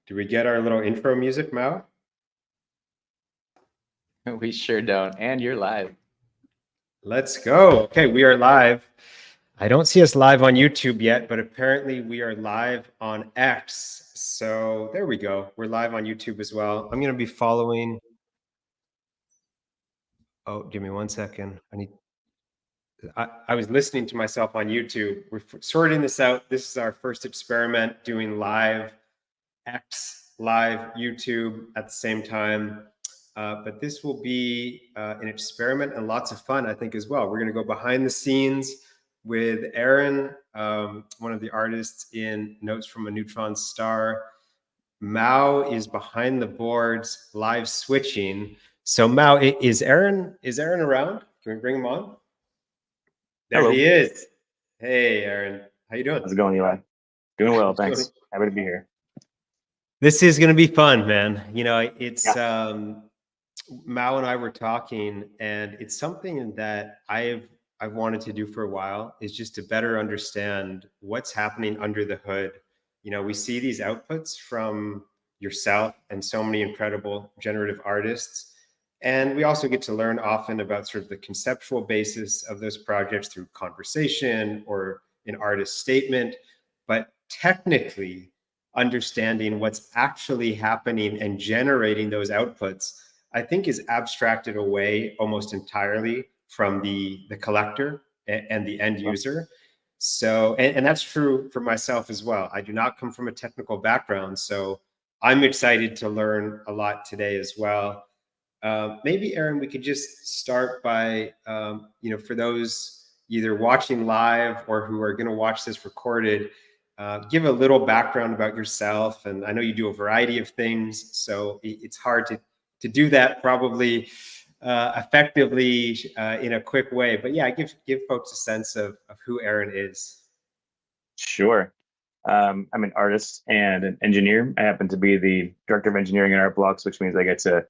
Do we get our little intro music, Mao? We sure don't. And you're live. Let's go. Okay, we are live. I don't see us live on YouTube yet, but apparently we are live on X. So there we go. We're live on YouTube as well. I'm going to be following. Oh, give me one second. I was listening to myself on YouTube. We're sorting this out. This is our first experiment doing live X, live YouTube at the same time. But this will be an experiment and lots of fun, I think, as well. We're going to go behind the scenes with Aaron, one of the artists in Notes from a Neutron Star. Mao is behind the boards, live switching. So Mao, is Aaron around? Can we bring him on? There Hello. he is. Hey, Aaron. How you doing? How's it going, Eli? Doing well, thanks. Happy to be here. This is going to be fun, man. You know, it's Mao and I were talking, and it's something that I've wanted to do for a while, is just to better understand what's happening under the hood. You know, we see these outputs from yourself and so many incredible generative artists. And we also get to learn often about sort of the conceptual basis of those projects through conversation or an artist statement. But technically, understanding what's actually happening and generating those outputs, I think, is abstracted away almost entirely from the collector and the end user. So, and that's true for myself as well. I do not come from a technical background, so I'm excited to learn a lot today as well. Maybe, Aaron, we could just start by, for those either watching live or who are going to watch this recorded, give a little background about yourself. And I know you do a variety of things, so it's hard to do that probably effectively in a quick way. But yeah, give folks a sense of who Aaron is. Sure. I'm an artist and an engineer. I happen to be the director of engineering at Art Blocks, which means I get to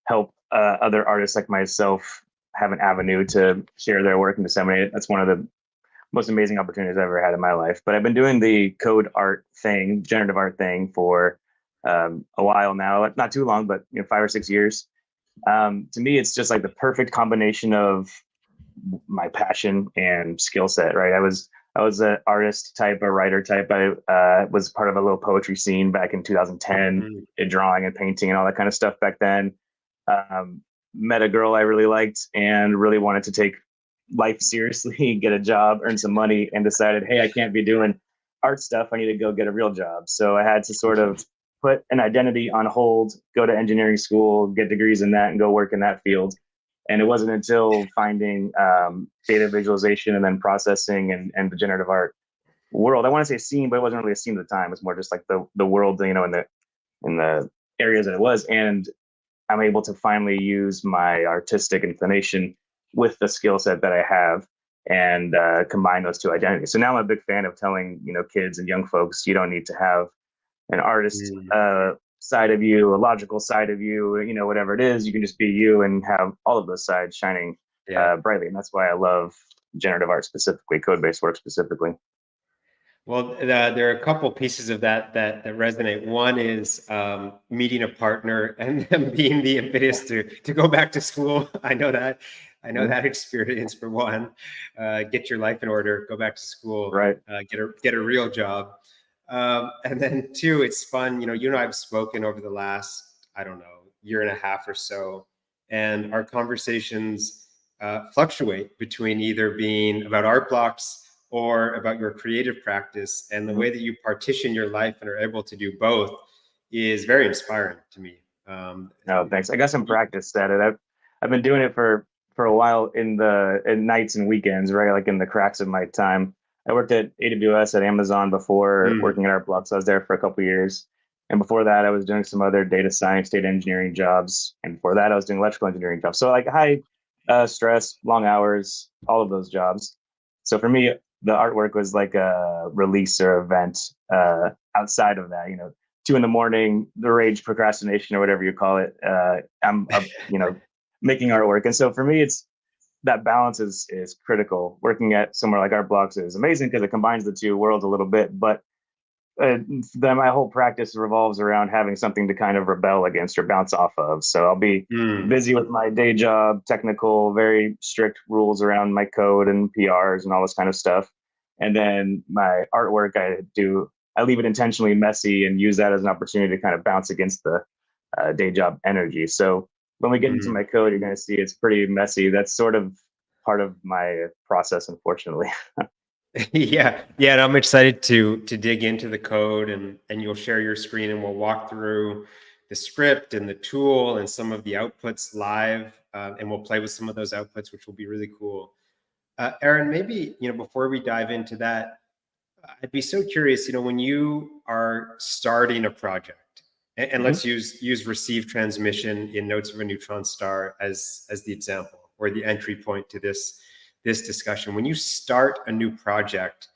help other artists like myself have an avenue to share their work and disseminate it. That's one of the most amazing opportunities I've ever had in my life. But I've been doing the code art thing, generative art thing for a while now. Not too long, but 5 or 6 years. To me, it's just like the perfect combination of my passion and skill set, right? I was an artist type, a writer type. I was part of a little poetry scene back in 2010, drawing and painting and all that kind of stuff back then. Met a girl I really liked and really wanted to take life seriously, get a job, earn some money, and decided, hey, I can't be doing art stuff. I need to go get a real job. So I had to sort of put an identity on hold, go to engineering school, get degrees in that, and go work in that field. And it wasn't until finding data visualization and then processing and the generative art world. I want to say scene, but it wasn't really a scene at the time. It was more just like the world, in the areas that it was. And I'm able to finally use my artistic inclination with the skill set that I have and combine those two identities. So now I'm a big fan of telling, kids and young folks, you don't need to have an artist side of you, a logical side of you, whatever it is, you can just be you and have all of those sides shining brightly. And that's why I love generative art specifically, code-based work specifically. Well, there are a couple pieces of that resonate. One is meeting a partner and them being the impetus to go back to school. I know that experience for one. Get your life in order, go back to school, right? Get a real job, and then two, it's fun. You and I have spoken over the last, I don't know, year and a half or so, and our conversations fluctuate between either being about art blocks or about your creative practice, and the way that you partition your life and are able to do both is very inspiring to me. No, thanks. I got some practice at it. I've been doing it for a while in nights and weekends, right? Like in the cracks of my time. I worked at AWS at Amazon before working at Art Blocks. So I was there for a couple of years. And before that, I was doing some other data science, data engineering jobs. And before that, I was doing electrical engineering jobs. So like high stress, long hours, all of those jobs. So for me, the artwork was like a release or event outside of that, 2 a.m, the rage, procrastination, or whatever you call it. I'm making artwork. And so for me, it's that balance is critical. Working at somewhere like Art Blocks is amazing because it combines the two worlds a little bit, but then my whole practice revolves around having something to kind of rebel against or bounce off of. So I'll be Mm. busy with my day job, technical, very strict rules around my code and PRs and all this kind of stuff. And then my artwork, I leave it intentionally messy and use that as an opportunity to kind of bounce against the day job energy. So when we get into Mm. my code, you're going to see it's pretty messy. That's sort of part of my process, unfortunately. Yeah, yeah, and I'm excited to dig into the code, and you'll share your screen and we'll walk through the script and the tool and some of the outputs live, and we'll play with some of those outputs, which will be really cool. Aaron, maybe before we dive into that, I'd be so curious. When you are starting a project, and Mhm. let's use receive transmission in Notes of a Neutron Star as the example or the entry point to this discussion. When you start a new project,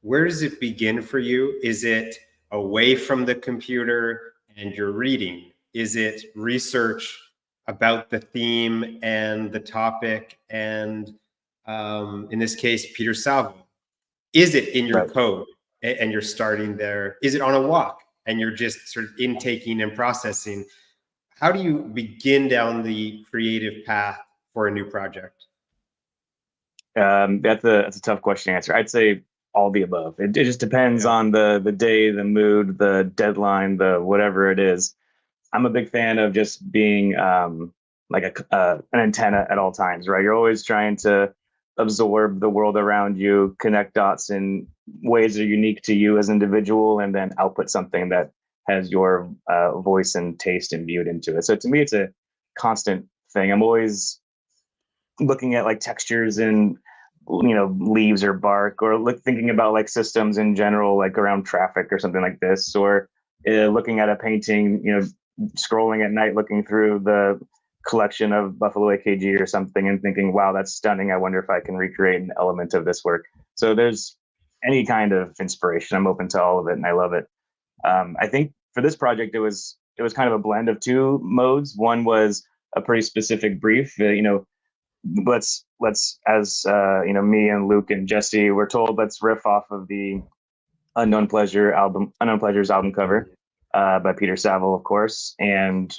where does it begin for you? Is it away from the computer and you're reading? Is it research about the theme and the topic and in this case, Peter Salvo? Is it in your Right. code and you're starting there? Is it on a walk and you're just sort of intaking and processing? How do you begin down the creative path for a new project? That's a tough question to answer. I'd say all the above. It just depends Yeah. on the day, the mood, the deadline, the whatever it is. I'm a big fan of just being like an antenna at all times, right? You're always trying to absorb the world around you, connect dots in ways that are unique to you as an individual, and then output something that has your voice and taste imbued into it. So to me, it's a constant thing. I'm always looking at like textures and leaves or bark, or thinking about like systems in general, like around traffic or something like this, or looking at a painting, scrolling at night, looking through the collection of Buffalo AKG or something and thinking, wow, that's stunning. I wonder if I can recreate an element of this work. So there's any kind of inspiration. I'm open to all of it and I love it. I think for this project, it was kind of a blend of two modes. One was a pretty specific brief, let's as me and Luke and Jesse were told, let's riff off of the Unknown Pleasures album cover by Peter Saville, of course. And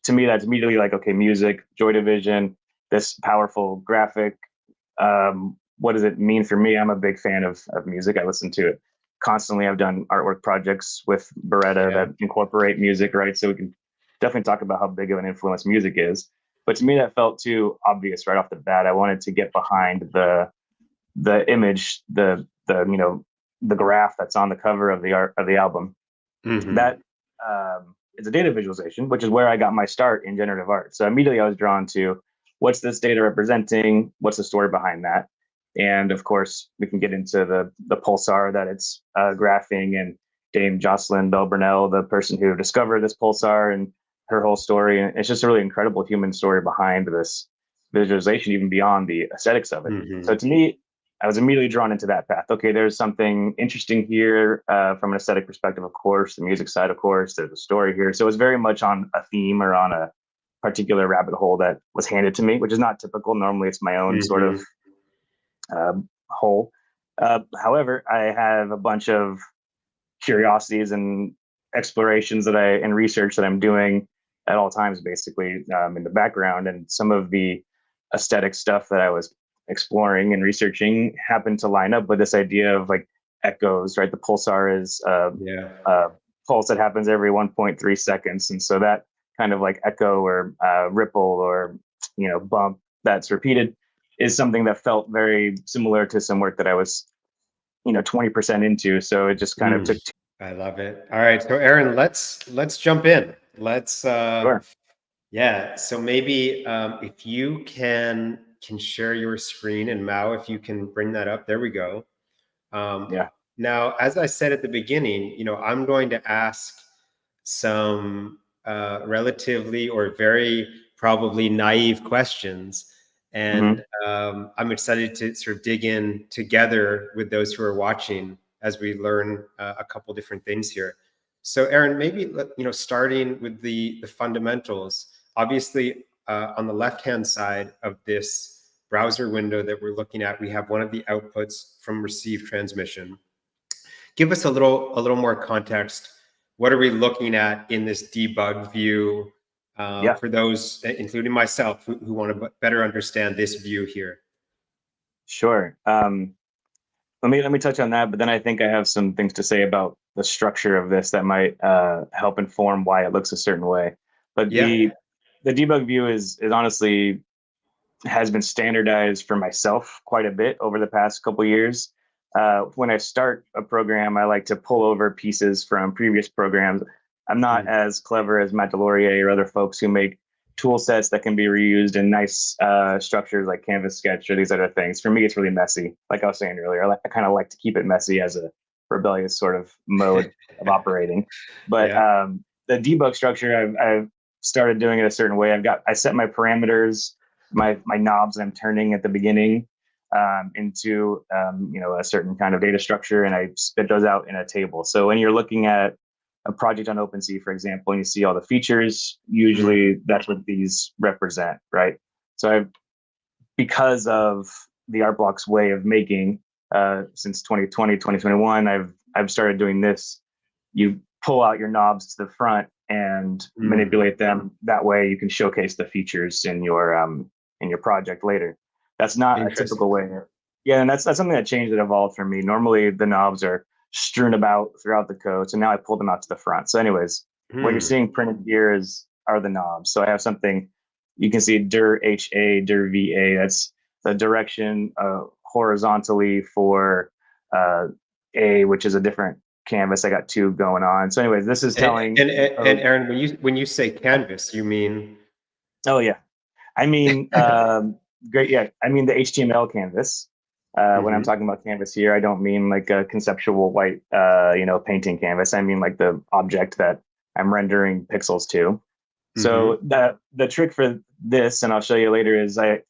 to me, that's immediately like, okay, music, Joy Division, this powerful graphic. What does it mean for me? I'm a big fan of music. I listen to it constantly. I've done artwork projects with Beretta Yeah. that incorporate music, right? So we can definitely talk about how big of an influence music is. But to me, that felt too obvious right off the bat. I wanted to get behind the image, the graph that's on the cover of the art of the album. Mhm. That is a data visualization, which is where I got my start in generative art. So immediately I was drawn to what's this data representing? What's the story behind that? And of course, we can get into the pulsar that it's graphing, and Dame Jocelyn Bell Burnell, the person who discovered this pulsar, and her whole story. And it's just a really incredible human story behind this visualization, even beyond the aesthetics of it. So Mhm. to me, I was immediately drawn into that path. Okay, there's something interesting here from an aesthetic perspective, of course, the music side, of course, there's a story here. So it was very much on a theme or on a particular rabbit hole that was handed to me, which is not typical. Normally, it's my own sort of Mhm. hole. However, I have a bunch of curiosities and explorations and research that I'm doing at all times, basically in the background. And some of the aesthetic stuff that I was exploring and researching happened to line up with this idea of like echoes, right? The pulsar is Yeah. a pulse that happens every 1.3 seconds. And so that kind of like echo or ripple or, bump that's repeated is something that felt very similar to some work that I was 20% into. So it just kind of Mm. took. I love it. All right, so Aaron, let's jump in. Let's Sure. yeah. So maybe if you can share your screen, and Mao, if you can bring that up. There we go. Um, Yeah. Now, as I said at the beginning, I'm going to ask some relatively or very probably naive questions. Hmm. And I'm excited to sort of dig in together with those who are watching as we learn a couple different things here. So, Aaron, maybe starting with the fundamentals. Obviously, on the left-hand side of this browser window that we're looking at, we have one of the outputs from receive transmission. give us a little more context. What are we looking at in this debug view Yeah. for those, including myself, who want to better understand this view here? Sure. Let me touch on that, but then I think I have some things to say about the structure of this that might help inform why it looks a certain way. But Yeah. the debug view is honestly has been standardized for myself quite a bit over the past couple years. When I start a program, I like to pull over pieces from previous programs. I'm not as clever as Matt Delorier or other folks who make tool sets that can be reused in nice structures like Canvas Sketch or these other things. For me, it's really messy. Like I was saying earlier, I kind of like to keep it messy as a rebellious sort of mode of operating. But Yeah. the debug structure, I've started doing it a certain way. I set my parameters, my knobs that I'm turning at the beginning into a certain kind of data structure, and I spit those out in a table. So when you're looking at a project on OpenSea, for example, and you see all the features, usually that's what these represent, right? So because of the art blocks way of making since 2020, 2021, I've started doing this. You pull out your knobs to the front and manipulate them. That way you can showcase the features in your project later. That's not a typical way. Yeah, and that's something that changed, that evolved for me. Normally the knobs are strewn about throughout the code, so now I pull them out to the front. So anyways, what you're seeing printed here are the knobs. So I have something, you can see dir HA, dir VA. That's the direction horizontally for A, which is a different canvas. I got two going on. So anyways, this is telling. And Aaron, when you say canvas, you mean? Oh yeah, I mean great. Yeah, I mean the HTML canvas. When I'm talking about canvas here, I don't mean like a conceptual white painting canvas. I mean like the object that I'm rendering pixels to. So the trick for this, and I'll show you later, is I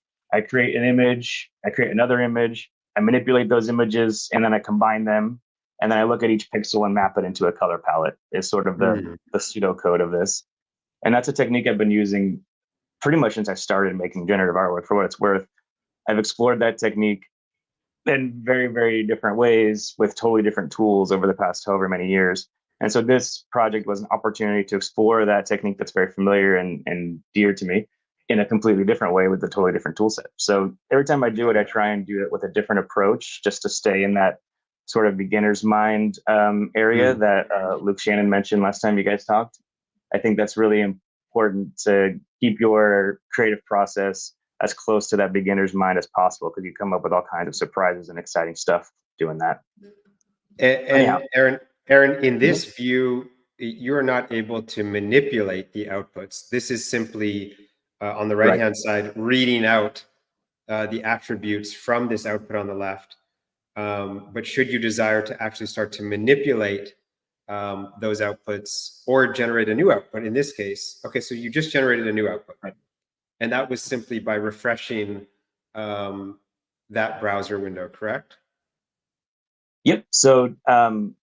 create an image, I create another image, I manipulate those images, and then I combine them, and then I look at each pixel and map it into a color palette. Is sort of the pseudocode of this, and that's a technique I've been using pretty much since I started making generative artwork. For what it's worth, I've explored that technique in very, very different ways with totally different tools over the past however many years. And so this project was an opportunity to explore that technique that's very familiar and dear to me in a completely different way with a totally different tool set. So every time I do it, I try and do it with a different approach just to stay in that sort of beginner's mind area that Luke Shannon mentioned last time you guys talked. I think that's really important to keep your creative process as close to that beginner's mind as possible, because you come up with all kinds of surprises and exciting stuff doing that. And Aaron, in this view, you're not able to manipulate the outputs. This is simply on the right-hand side, reading out the attributes from this output on the left. But should you desire to actually start to manipulate those outputs or generate a new output, in this case, okay, so you just generated a new output. And that was simply by refreshing that browser window, correct? Yep. So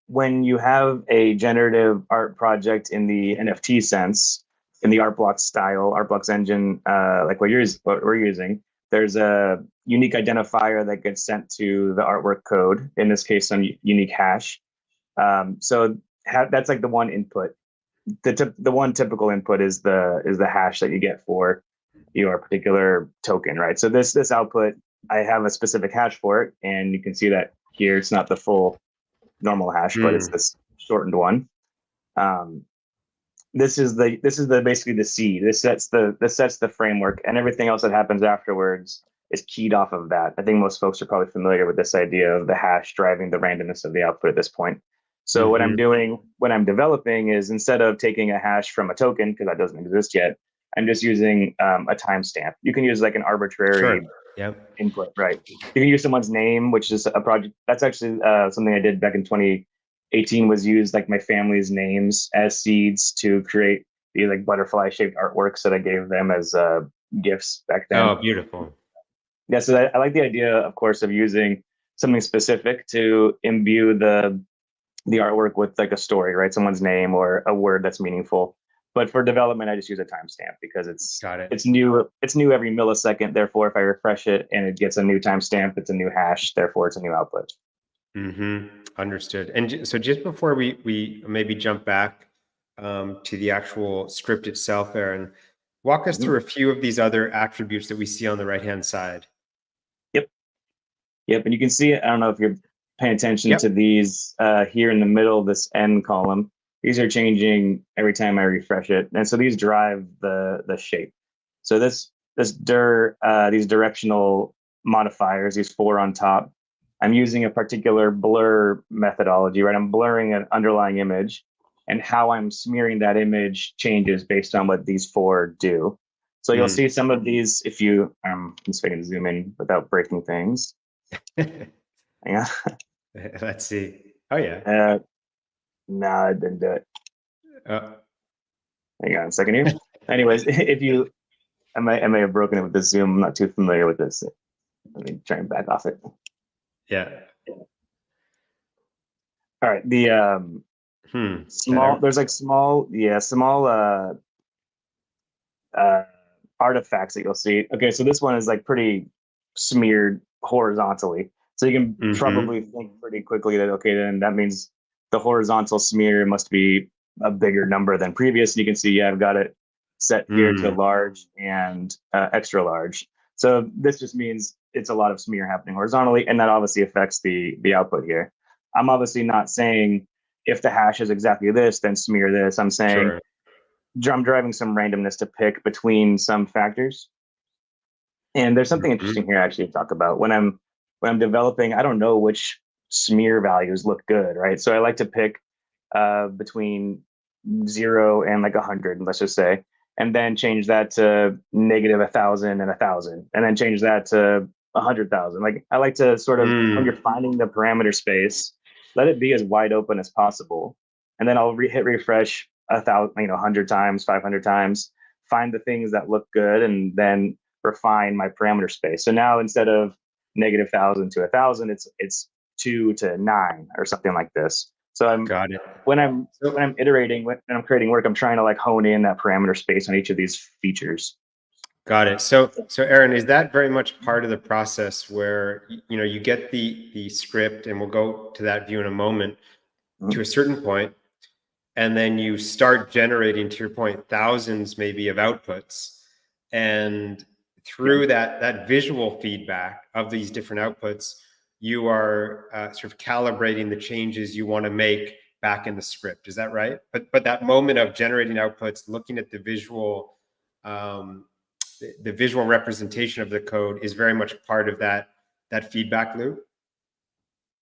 when you have a generative art project in the NFT sense, in the Artblocks style, Artblocks engine, like what we're using, there's a unique identifier that gets sent to the artwork code. In this case, some unique hash. So that's like the one input. The one typical input is the hash that you get for your particular token, right? So this output, I have a specific hash for it, and you can see that here. It's not the full normal hash, but it's this shortened one. This is basically the seed. This sets the framework, and everything else that happens afterwards is keyed off of that. I think most folks are probably familiar with this idea of the hash driving the randomness of the output at this point. So what I'm doing when I'm developing is, instead of taking a hash from a token, because that doesn't exist yet, I'm just using a timestamp. You can use like an arbitrary input, right? You can use someone's name, which is a project. That's actually something I did back in 2018, was use like my family's names as seeds to create these like butterfly shaped artworks that I gave them as gifts back then. Oh, beautiful. Yeah, so I like the idea, of course, of using something specific to imbue the artwork with like a story, right? Someone's name or a word that's meaningful. But for development, I just use a timestamp because it's new. It's new every millisecond. Therefore, if I refresh it and it gets a new timestamp, it's a new hash. Therefore, it's a new output. Understood. And so just before we maybe jump back to the actual script itself, Aaron, walk us Mhm. through a few of these other attributes that we see on the right-hand side. Yep. Yep. And you can see it. I don't know if you're paying attention Yep. to these here in the middle, this N column. These are changing every time I refresh it. And so these drive the shape. So these directional modifiers, these four on top, I'm using a particular blur methodology, right? I'm blurring an underlying image, and how I'm smearing that image changes based on what these four do. So you'll see some of these if you, I'm just going to zoom in without breaking things. Yeah. Let's see. Oh yeah. No, I didn't do it. Uh, Hang on a second here. Anyways, if you, I may have broken it with the zoom. I'm not too familiar with this. Let me try and back off it. yeah. All right. The small, there's like small artifacts that you'll see. Okay, so this one is like pretty smeared horizontally. So you can probably think pretty quickly that, okay, then that means the horizontal smear must be a bigger number than previous. And you can see, yeah, I've got it set here to large and extra large. So this just means it's a lot of smear happening horizontally, and that obviously affects the output here. I'm obviously not saying if the hash is exactly this, then smear this. I'm saying I'm driving some randomness to pick between some factors. And there's something interesting here actually to talk about. When I'm developing, I don't know which smear values look good, right? So I like to pick between 0 and like 100, let's just say, and then change that to negative 1,000 and 1,000, and then change that to 100,000. Like I like to sort of, when you're finding the parameter space, let it be as wide open as possible. And then I'll hit refresh 1,000, 100 times, 500 times, find the things that look good, and then refine my parameter space. So now instead of negative 1,000 to 1,000, it's 2 to 9 or something like this. So when I'm iterating, when I'm creating work, I'm trying to like hone in that parameter space on each of these features. Got it. So Aaron, is that very much part of the process where you get the script, and we'll go to that view in a moment, to a certain point, and then you start generating, to your point, thousands maybe of outputs, and through that visual feedback of these different outputs, you are sort of calibrating the changes you want to make back in the script. Is that right? But that moment of generating outputs, looking at the visual representation of the code is very much part of that feedback loop.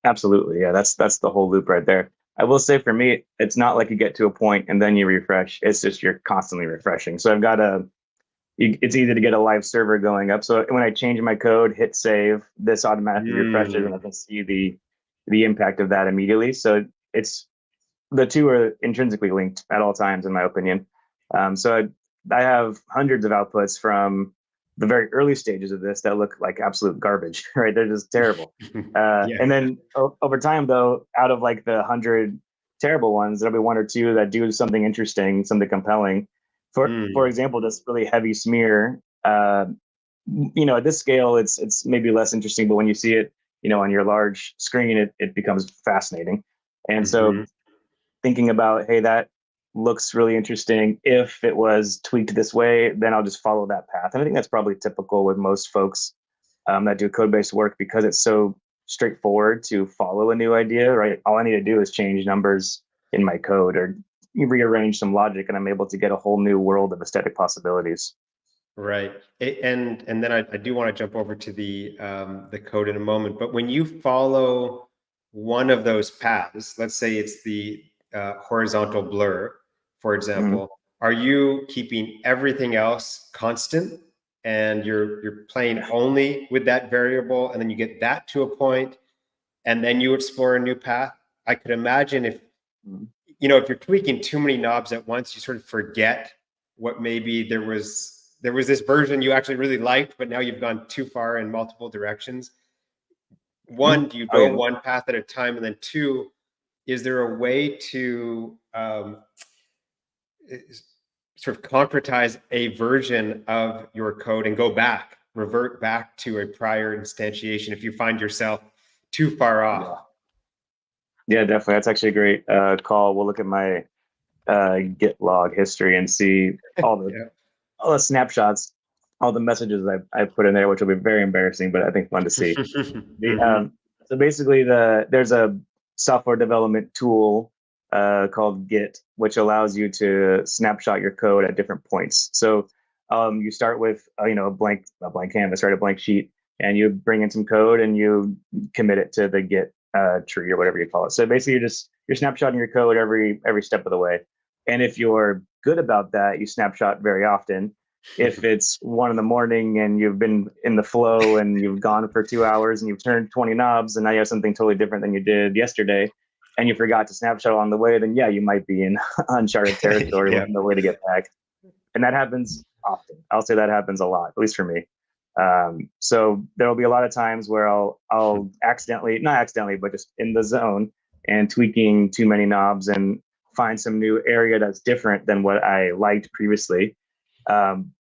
Absolutely, yeah. That's the whole loop right there. I will say for me, it's not like you get to a point and then you refresh. It's just you're constantly refreshing. So I've got it's easy to get a live server going up. So when I change my code, hit save, this automatically refreshes, and I can see the impact of that immediately. So the two are intrinsically linked at all times, in my opinion. So I have hundreds of outputs from the very early stages of this that look like absolute garbage, right? They're just terrible. And then over time, though, out of like the 100 terrible ones, there'll be one or two that do something interesting, something compelling. For example, this really heavy smear, at this scale, it's maybe less interesting, but when you see it, on your large screen, it becomes fascinating. And so thinking about, hey, that looks really interesting. If it was tweaked this way, then I'll just follow that path. And I think that's probably typical with most folks that do code-based work, because it's so straightforward to follow a new idea, right? All I need to do is change numbers in my code or rearrange some logic, and I'm able to get a whole new world of aesthetic possibilities. Right. And then I do want to jump over to the code in a moment. But when you follow one of those paths, let's say it's the horizontal blur, for example, are you keeping everything else constant, and you're playing only with that variable, and then you get that to a point, and then you explore a new path? I could imagine if you're tweaking too many knobs at once, you sort of forget what maybe there was this version you actually really liked, but now you've gone too far in multiple directions. One, do you go one path at a time? And then two, is there a way to sort of concretize a version of your code and revert back to a prior instantiation if you find yourself too far off? Yeah, definitely. That's actually a great call. We'll look at my Git log history and see Yeah. all the snapshots, all the messages I put in there, which will be very embarrassing, but I think fun to see. The Mhm. so basically there's a software development tool called Git, which allows you to snapshot your code at different points. So you start with a blank canvas, right, a blank sheet, and you bring in some code and you commit it to the Git tree or whatever you call it. So basically, you're snapshotting your code every step of the way. And if you're good about that, you snapshot very often. If it's 1 in the morning and you've been in the flow and you've gone for 2 hours and you've turned 20 knobs and now you have something totally different than you did yesterday and you forgot to snapshot along the way, then yeah, you might be in uncharted territory Yeah. with no way to get back. And that happens often. I'll say that happens a lot, at least for me. So there will be a lot of times where I'll accidentally, not accidentally, but just in the zone and tweaking too many knobs and find some new area that's different than what I liked previously. Um,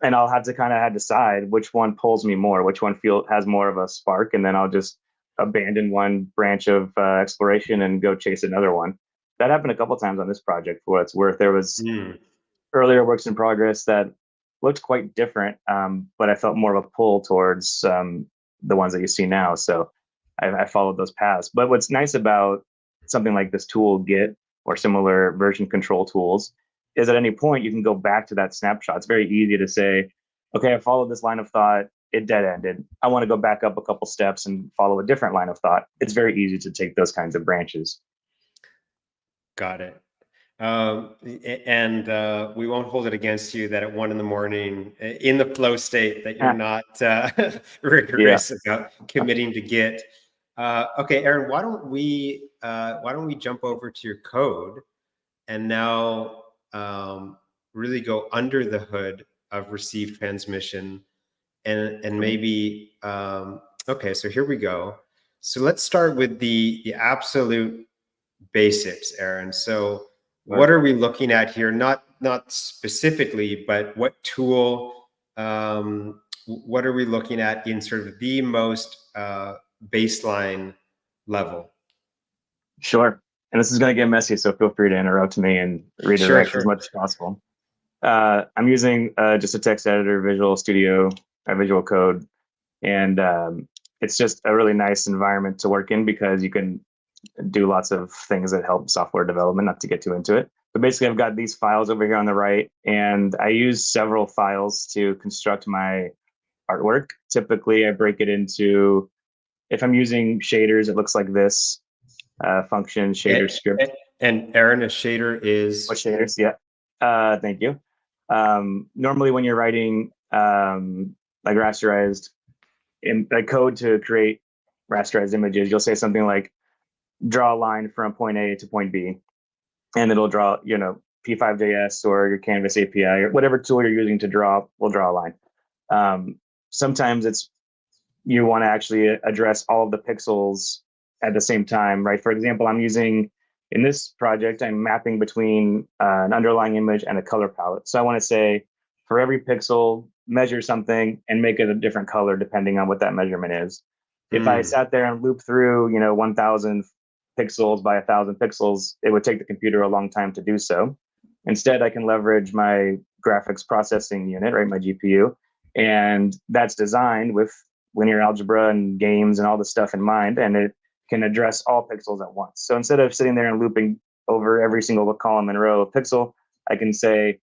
and I'll have to kind of decide which one pulls me more, which one has more of a spark, and then I'll just abandon one branch of exploration and go chase another one. That happened a couple times on this project. For what it's worth, there was Mm. earlier works in progress that looked quite different, but I felt more of a pull towards the ones that you see now. So I followed those paths. But what's nice about something like this tool, Git, or similar version control tools, is at any point you can go back to that snapshot. It's very easy to say, okay, I followed this line of thought, it dead ended. I want to go back up a couple steps and follow a different line of thought. It's very easy to take those kinds of branches. Got it. And we won't hold it against you that at 1 in the morning, in the flow state, that you're not Yeah, rigorous about committing to Git. Okay, Aaron, why don't we jump over to your code and now really go under the hood of receive transmission and maybe okay, so here we go. So let's start with the absolute basics, Aaron. So what sure. are we looking at here? Not specifically, but what tool? What are we looking at in sort of the most baseline level? Sure. And this is going to get messy, so feel free to interrupt me and Sure, redirect as sure. much as possible. I'm using just a text editor, Visual Studio, Visual Code, and it's just a really nice environment to work in because you can do lots of things that help software development, not to get too into it. But basically, I've got these files over here on the right, and I use several files to construct my artwork. Typically, I break it into, if I'm using shaders, it looks like this function shader script. And Aaron, a shader What is shaders? Yeah. Thank you. Normally, when you're writing like rasterized code to create rasterized images, you'll say something like draw a line from point A to point B, and it'll draw, P5JS or your Canvas API or whatever tool you're using to draw will draw a line. Sometimes you want to actually address all of the pixels at the same time, right? For example, in this project, I'm mapping between an underlying image and a color palette. So I want to say for every pixel, measure something and make it a different color depending on what that measurement is. If I mm, sat there and looped through, 1,000 pixels by 1,000 pixels, it would take the computer a long time to do so. Instead, I can leverage my graphics processing unit, right, my GPU, and that's designed with linear algebra and games and all this stuff in mind, and it can address all pixels at once. So instead of sitting there and looping over every single column and row of pixel, I can say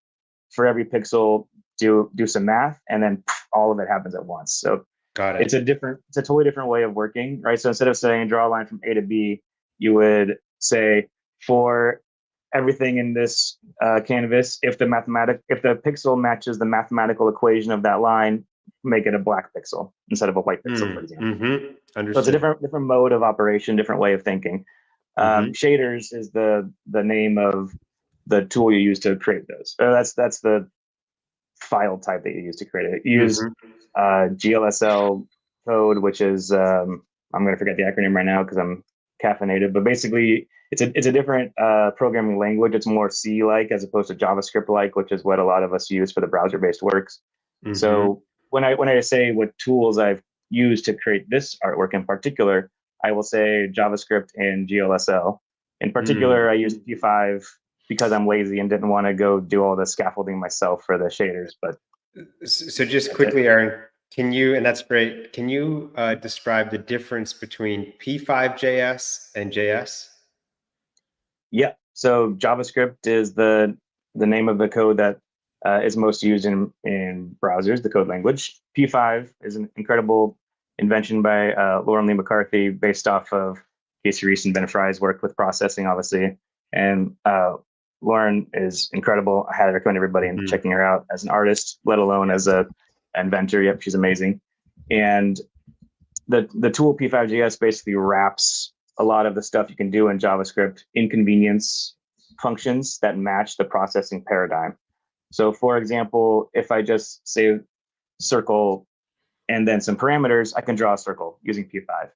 for every pixel, do some math, and then all of it happens at once. So got it's it. a totally different way of working, right? So instead of saying draw a line from A to B, you would say for everything in this canvas, if the pixel matches the mathematical equation of that line, make it a black pixel instead of a white pixel, for example. So it's a Understood. different mode of operation, different way of thinking. Hmm. Shaders is the name of the tool you use to create those. That's the file type that you use to create it. You use Hmm. GLSL code, which is I'm going to forget the acronym right now because I'm caffeinated, but basically it's a different programming language. It's more C-like as opposed to JavaScript-like, which is what a lot of us use for the browser-based works. Hmm. So when I say what tools I've used to create this artwork in particular, I will say JavaScript and GLSL. In Mm. particular, I used P5 because I'm lazy and didn't want to go do all the scaffolding myself for the shaders. But So just that's it. quickly, Aaron, can you, and that's great, can you describe the difference between P5JS and JS? Yeah. So JavaScript is the name of the code that is most used in browsers, the code language. P5 is an incredible invention by Lauren Lee McCarthy, based off of Casey Reese and Ben Fry's work with processing, obviously. And Lauren is incredible. I highly recommend everybody in checking her out as an artist, let alone as a inventor. Yep, she's amazing. And the tool P5JS basically wraps a lot of the stuff you can do in JavaScript in convenience functions that match the processing paradigm. So, for example, if I just say circle and then some parameters, I can draw a circle using P5.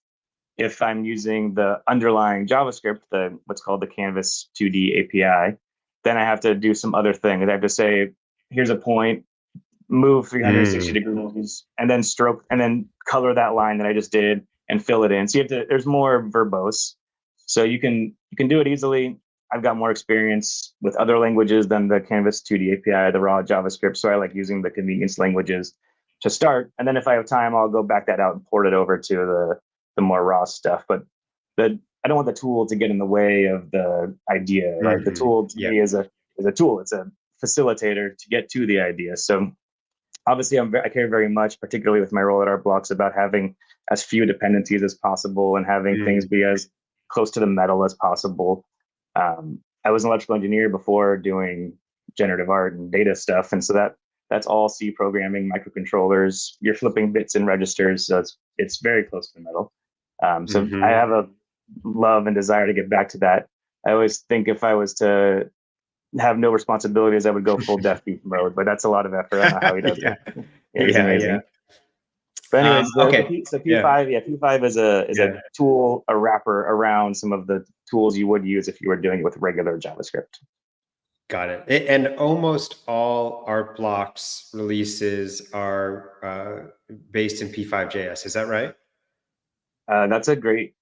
If I'm using the underlying JavaScript, the what's called the Canvas 2D API, then I have to do some other thing. I have to say, here's a point, move 360 degrees, and then stroke, and then color that line that I just did and fill it in. So you have to, there's more verbose. So you can do it easily. I've got more experience with other languages than the Canvas 2D API, the raw JavaScript. So I like using the convenience languages to start. And then if I have time, I'll go back that out and port it over to the more raw stuff. But I don't want the tool to get in the way of the idea, right? The tool to me is a tool. It's a facilitator to get to the idea. So obviously I care very much, particularly with my role at Art Blocks, about having as few dependencies as possible and having things be as close to the metal as possible. I was an electrical engineer before doing generative art and data stuff, and so that's all C programming, microcontrollers. You're flipping bits and registers, so it's very close to the metal. So I have a love and desire to get back to that. I always think if I was to have no responsibilities, I would go full Death Beat mode, but that's a lot of effort. I don't know how he does Yeah. it. Yeah, he's amazing. Yeah. But anyways, Okay. so P5, P5 is a tool, a wrapper around some of the tools you would use if you were doing it with regular JavaScript. Got it. And almost all Art Blocks releases are based in P5JS. Is that right? That's a great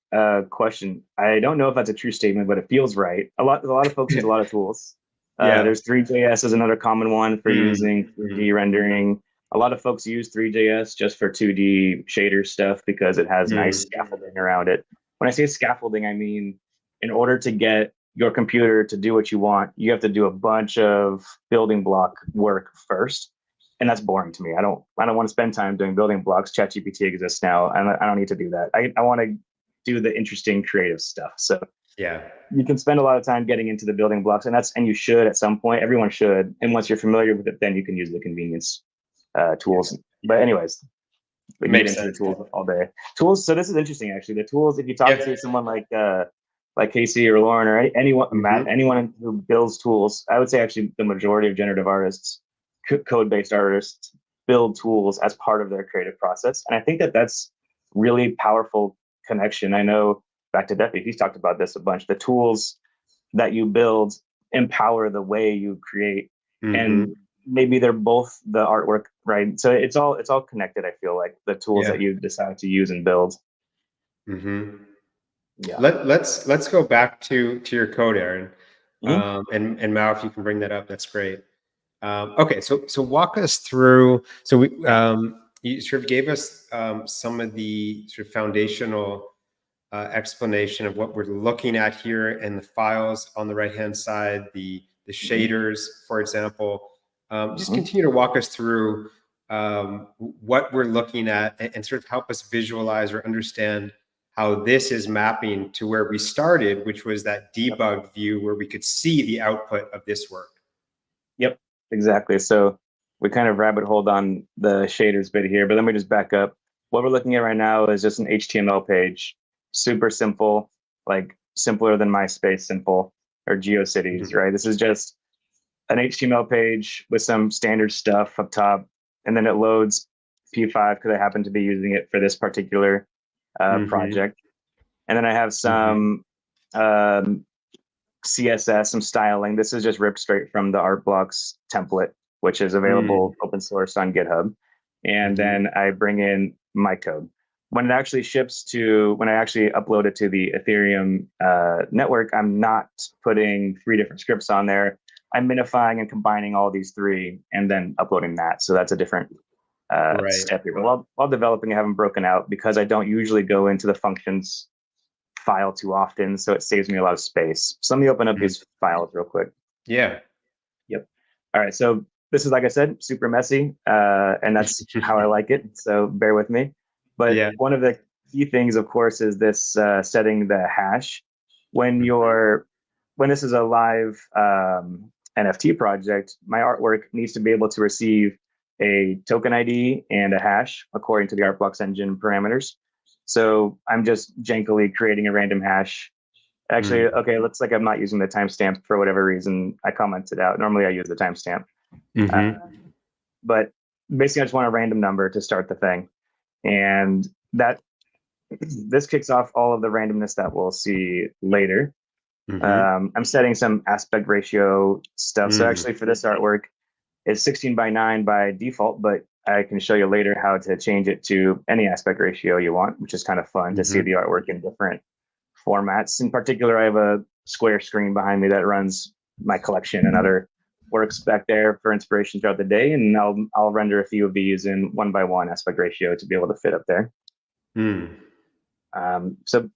question. I don't know if that's a true statement, but it feels right. A lot of folks use a lot of tools. Yeah. There's 3JS is another common one for using 3D rendering. A lot of folks use 3JS just for 2D shader stuff because it has nice scaffolding around it. When I say scaffolding, I mean in order to get your computer to do what you want, you have to do a bunch of building block work first. And that's boring to me. I don't want to spend time doing building blocks. ChatGPT exists now, and I don't need to do that. I want to do the interesting creative stuff. So Yeah. you can spend a lot of time getting into the building blocks, and you should at some point. Everyone should. And once you're familiar with it, then you can use the convenience tools. But anyways, we can get into the tools all day. Tools. So this is interesting, actually. The tools. If you talk to someone like Casey or Lauren or anyone, Matt, anyone who builds tools, I would say actually the majority of generative artists, code-based artists, build tools as part of their creative process. And I think that that's really powerful connection. I know back to Deppy, he's talked about this a bunch. The tools that you build empower the way you create, and maybe they're both the artwork, right? So it's all connected. I feel like the tools that you decide to use and build. Yeah. Let's go back to your code, Aaron. And Mao, if you can bring that up, that's great. Okay, so walk us through. So you sort of gave us some of the sort of foundational explanation of what we're looking at here in the files on the right-hand side, the shaders, for example. Just continue to walk us through what we're looking at and sort of help us visualize or understand how this is mapping to where we started, which was that debug view where we could see the output of this work. Yep, exactly. So we kind of rabbit holed on the shaders bit here, but let me just back up. What we're looking at right now is just an HTML page, super simple, like simpler than MySpace simple or GeoCities, right? This is just an HTML page with some standard stuff up top, and then it loads P5 because I happen to be using it for this particular project. And then I have some CSS, some styling. This is just ripped straight from the Art Blocks template, which is available open source on GitHub. And then I bring in my code. when it actually ships to, when I actually upload it to the Ethereum network, I'm not putting 3 different scripts on there. I'm minifying and combining all these 3 and then uploading that. So that's a different Right. step here. But while developing, I haven't broken out because I don't usually go into the functions file too often. So it saves me a lot of space. So let me open up these files real quick. Yeah. Yep. All right. So this is, like I said, super messy, and that's how I like it. So bear with me. But Yeah. one of the key things, of course, is this setting the hash. When this is a live NFT project, my artwork needs to be able to receive a token ID and a hash according to the Artblocks engine parameters. So I'm just jankily creating a random hash. Actually, okay, looks like I'm not using the timestamp for whatever reason. I commented out. Normally I use the timestamp. But basically I just want a random number to start the thing. And that this kicks off all of the randomness that we'll see later. I'm setting some aspect ratio stuff. So actually for this artwork, it's 16:9 by default, but I can show you later how to change it to any aspect ratio you want, which is kind of fun to see the artwork in different formats. In particular, I have a square screen behind me that runs my collection and other works back there for inspiration throughout the day, and I'll render a few of these in 1:1 aspect ratio to be able to fit up there. So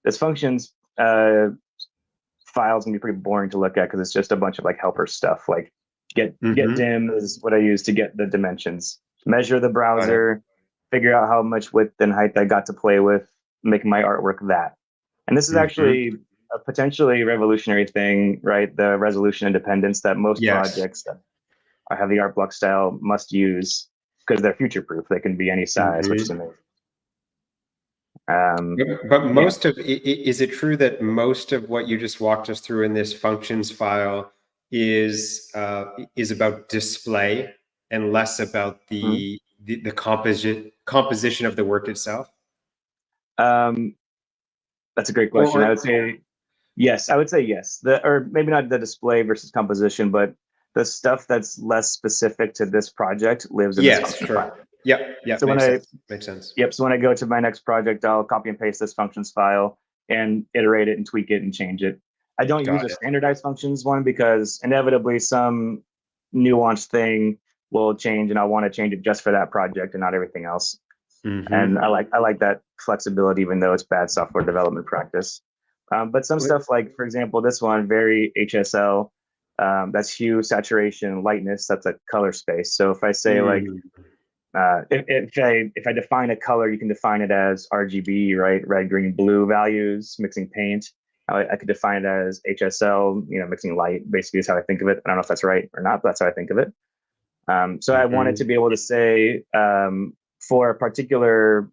this functions files can be pretty boring to look at because it's just a bunch of like helper stuff. Like get dim is what I use to get the dimensions. Measure the browser, figure out how much width and height I got to play with, make my artwork that. And this is actually a potentially revolutionary thing, right? The resolution independence that most projects that have the art block style must use because they're future proof. They can be any size, which is amazing. But most of is it true that most of what you just walked us through in this functions file is about display and less about the composition of the work itself? That's a great question. I would say yes. I would say yes. Or maybe not the display versus composition, but the stuff that's less specific to this project lives in this function file. Yeah. So makes sense. Yep. So when I go to my next project, I'll copy and paste this functions file and iterate it and tweak it and change it. I don't use a standardized functions one because inevitably some nuanced thing will change, and I want to change it just for that project and not everything else. And I like that flexibility, even though it's bad software development practice. But some stuff like, for example, this one, very HSL, that's hue, saturation, lightness. That's a color space. So if I say like, if I define a color, you can define it as RGB, right? Red, green, blue values, mixing paint. I could define it as HSL, mixing light, basically is how I think of it. I don't know if that's right or not, but that's how I think of it. So I wanted to be able to say, for a particular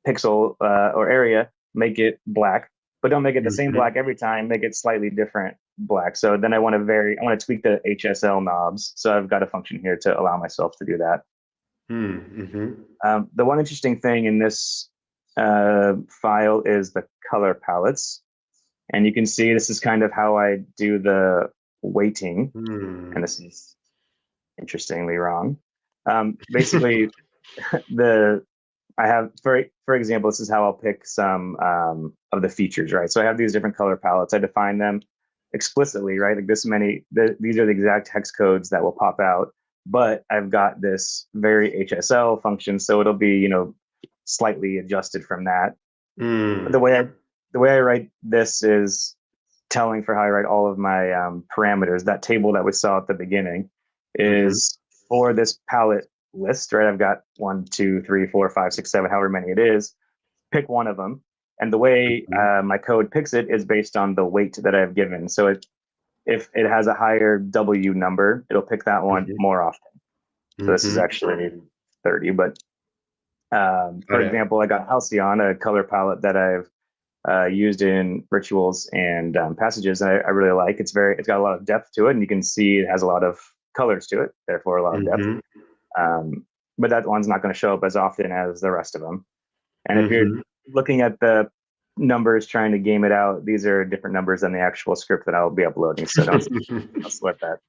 pixel or area, make it black, but don't make it the same black every time, make it slightly different black. So then I want to tweak the HSL knobs. So I've got a function here to allow myself to do that. The one interesting thing in this file is the color palettes. And you can see this is kind of how I do the weighting. And this is interestingly wrong. Basically, I have, for example, this is how I'll pick some of the features, right? So I have these different color palettes. I define them explicitly, right? Like these are the exact hex codes that will pop out. But I've got this very HSL function, so it'll be, slightly adjusted from that. But the way I write this is telling for how I write all of my parameters. That table that we saw at the beginning is for this palette list, right? I've got 1, 2, 3, 4, 5, 6, 7, however many it is. Pick one of them. And the way my code picks it is based on the weight that I've given. So if it has a higher W number, it'll pick that one more often. So this is actually 30. But for example, I got Halcyon, a color palette that I've used in rituals and passages. I really like. It's got a lot of depth to it, and you can see it has a lot of colors to it, therefore a lot of depth. But that one's not going to show up as often as the rest of them. And if you're looking at the numbers trying to game it out, these are different numbers than the actual script that I'll be uploading. So don't sweat that.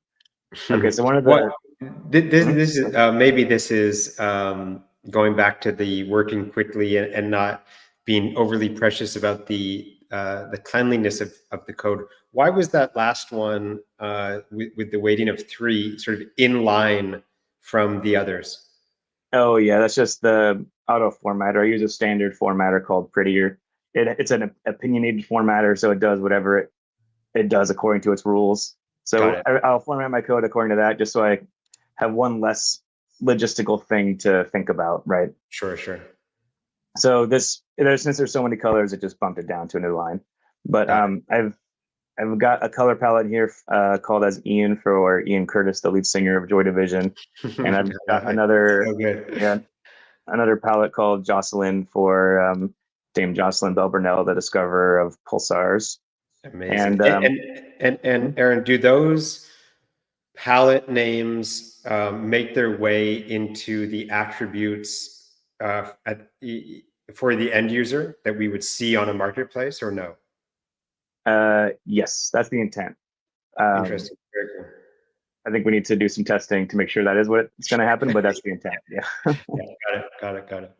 Okay, so one of the this is maybe this is going back to the working quickly and not being overly precious about the cleanliness of the code. Why was that last one with the weighting of 3 sort of in line from the others? Oh yeah, that's just the auto formatter. I use a standard formatter called Prettier. It's an opinionated formatter, so it does whatever it does according to its rules. Got So it. I'll format my code according to that, just so I have one less logistical thing to think about, right? Sure, sure. So since there's so many colors, it just bumped it down to a new line. But Got it. I've got a color palette here called as Ian for Ian Curtis, the lead singer of Joy Division, and I've I got love it. So good. another palette called Jocelyn for Dame Jocelyn Bell Burnell, the discoverer of pulsars. Amazing. And And Aaron, do those palette names make their way into the attributes for the end user that we would see on a marketplace, or no? yes, that's the intent. Um, Interesting. Very cool. I think we need to do some testing to make sure that is what's going to happen, but that's the intent. Yeah. Yeah, got it. Got it. Got it.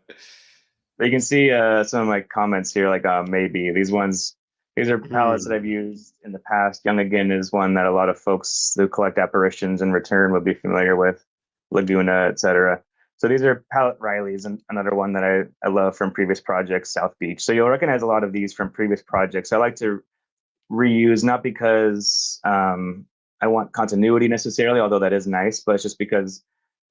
But you can see some of my comments here, like maybe these are palettes that I've used in the past. Young Again is one that a lot of folks who collect apparitions in return would be familiar with, Laguna, etc. So these are palette Riley's, and another one that I love from previous projects, South Beach. So you'll recognize a lot of these from previous projects. I like to reuse, not because I want continuity necessarily, although that is nice, but it's just because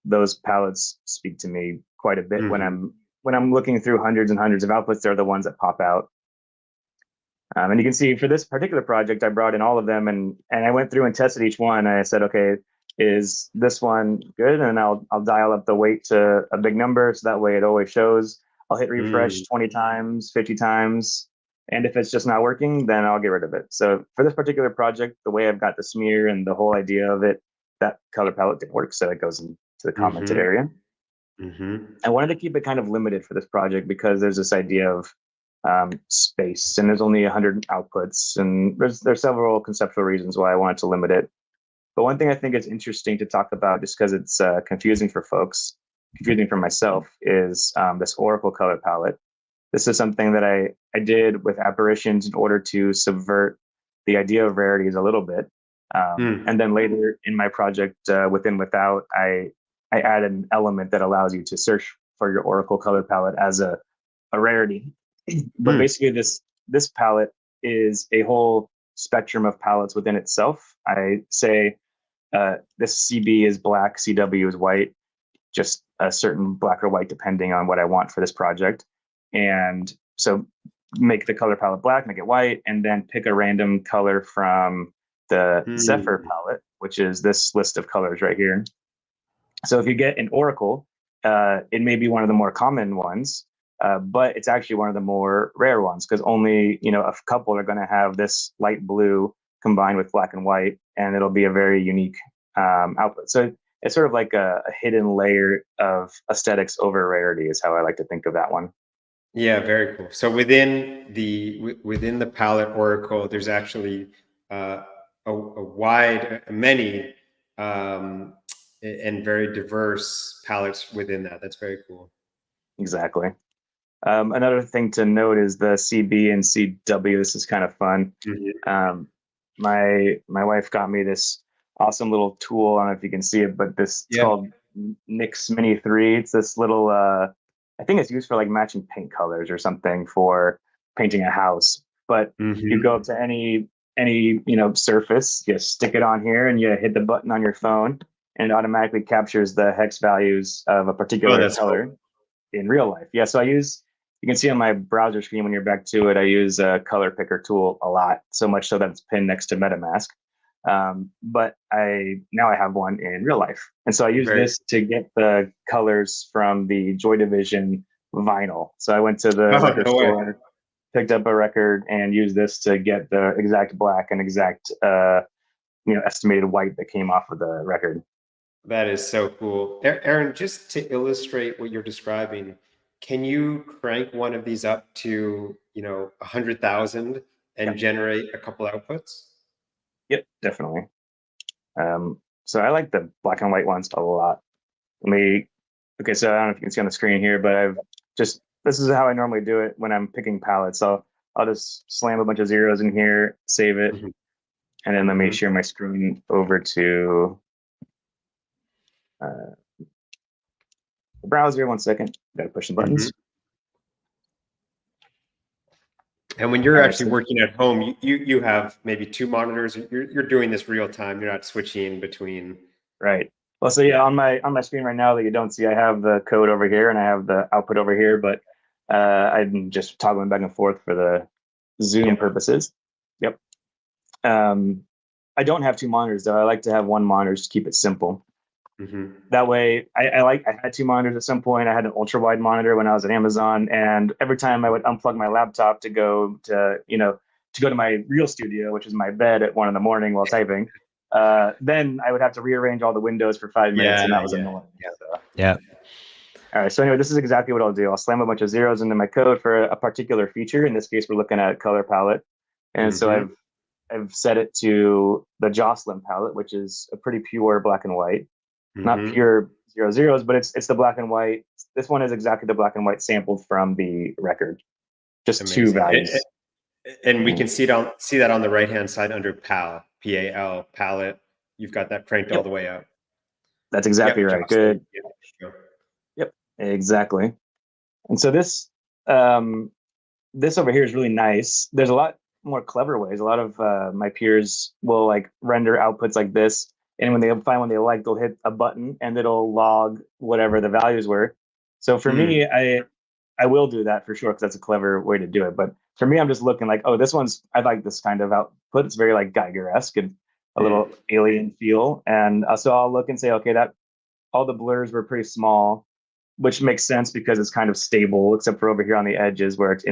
those palettes speak to me quite a bit when I'm looking through hundreds and hundreds of outputs. They're the ones that pop out. And you can see for this particular project, I brought in all of them, and I went through and tested each one. And I said, okay, is this one good? And I'll dial up the weight to a big number, so that way it always shows. I'll hit refresh 20 times, 50 times, and if it's just not working, then I'll get rid of it. So for this particular project, the way I've got the smear and the whole idea of it, that color palette didn't work, so it goes into the commented area. I wanted to keep it kind of limited for this project because there's this idea of space, and there's only 100 outputs, and there's several conceptual reasons why I wanted to limit it. But one thing I think is interesting to talk about, just because it's confusing for folks, confusing for myself, is this Oracle color palette. This is something that I did with apparitions in order to subvert the idea of rarities a little bit. And then later in my project, Within Without, I added an element that allows you to search for your Oracle color palette as a rarity. But basically, this palette is a whole spectrum of palettes within itself. I say this CB is black, CW is white, just a certain black or white depending on what I want for this project. And so make the color palette black, make it white, and then pick a random color from the Zephyr palette, which is this list of colors right here. So if you get an Oracle, it may be one of the more common ones, but it's actually one of the more rare ones, because only a couple are going to have this light blue combined with black and white, and it'll be a very unique output. So it's sort of like a hidden layer of aesthetics over rarity is how I like to think of that one. Yeah, very cool. So within the palette Oracle, there's actually many and very diverse palettes within that. That's very cool. Exactly. Another thing to note is the CB and CW. This is kind of fun. My wife got me this awesome little tool. I don't know if you can see it, but it's called Nix Mini 3. It's this little, I think it's used for like matching paint colors or something for painting a house. But you go up to any surface, you stick it on here, and you hit the button on your phone, and it automatically captures the hex values of a particular color in real life. Yeah, so you can see on my browser screen when you're back to it, I use a color picker tool a lot, so much so that it's pinned next to MetaMask. But now I have one in real life. And so I use this to get the colors from the Joy Division vinyl. So I went to the record store, picked up a record, and used this to get the exact black and exact estimated white that came off of the record. That is so cool. Aaron, just to illustrate what you're describing, can you crank one of these up to 100,000 and generate a couple outputs? Yep, definitely. So I like the black and white ones a lot. Let me Okay, so I don't know if you can see on the screen here, but this is how I normally do it when I'm picking palettes. So I'll just slam a bunch of zeros in here, save it, Mhm. and then let me share my screen over to the browser. 1 second, gotta push the buttons. And when you're All right, actually so- working at home, you have maybe two monitors. You're doing this real time. You're not switching between. Right. Well, so yeah, Yeah. on my screen right now that you don't see, I have the code over here and I have the output over here, but I'm just toggling back and forth for the Zoom Yeah. purposes. Yep. I don't have two monitors though. I like to have one monitor to keep it simple. Hmm. That way, I had two monitors at some point. I had an ultra wide monitor when I was at Amazon, and every time I would unplug my laptop to go to my real studio, which is my bed at 1 a.m. while typing, then I would have to rearrange all the windows for 5 minutes, Yeah. and that was Yeah. annoying. Yeah. So, Yeah. all right. So anyway, this is exactly what I'll do. I'll slam a bunch of zeros into my code for a particular feature. In this case, we're looking at color palette, and so Mhm. I've set it to the Jocelyn palette, which is a pretty pure black and white, not Mhm. pure zero zeros, but it's the black and white. This one is exactly the black and white sampled from the record, just two Amazing. values. And we Mm. can see that on the right hand side under PAL, PAL, palette. You've got that cranked all Yep, the way up. that's exactly Yep. right. Jocelyn. Good. Yep. Sure. Yep, exactly. And so um, this over here is really nice. There's a lot more clever ways. A lot of my peers will like render outputs like this, and when they find one they like, they'll hit a button and it'll log whatever the values were. So for Mm. me, I will do that for sure because that's a clever way to do it. But for me, I'm just looking like, oh, I like this kind of output. It's very like Geiger-esque and a Mm. little alien feel. And so I'll look and say, okay, that all the blurs were pretty small, which makes sense because it's kind of stable, except for over here on the edges where it's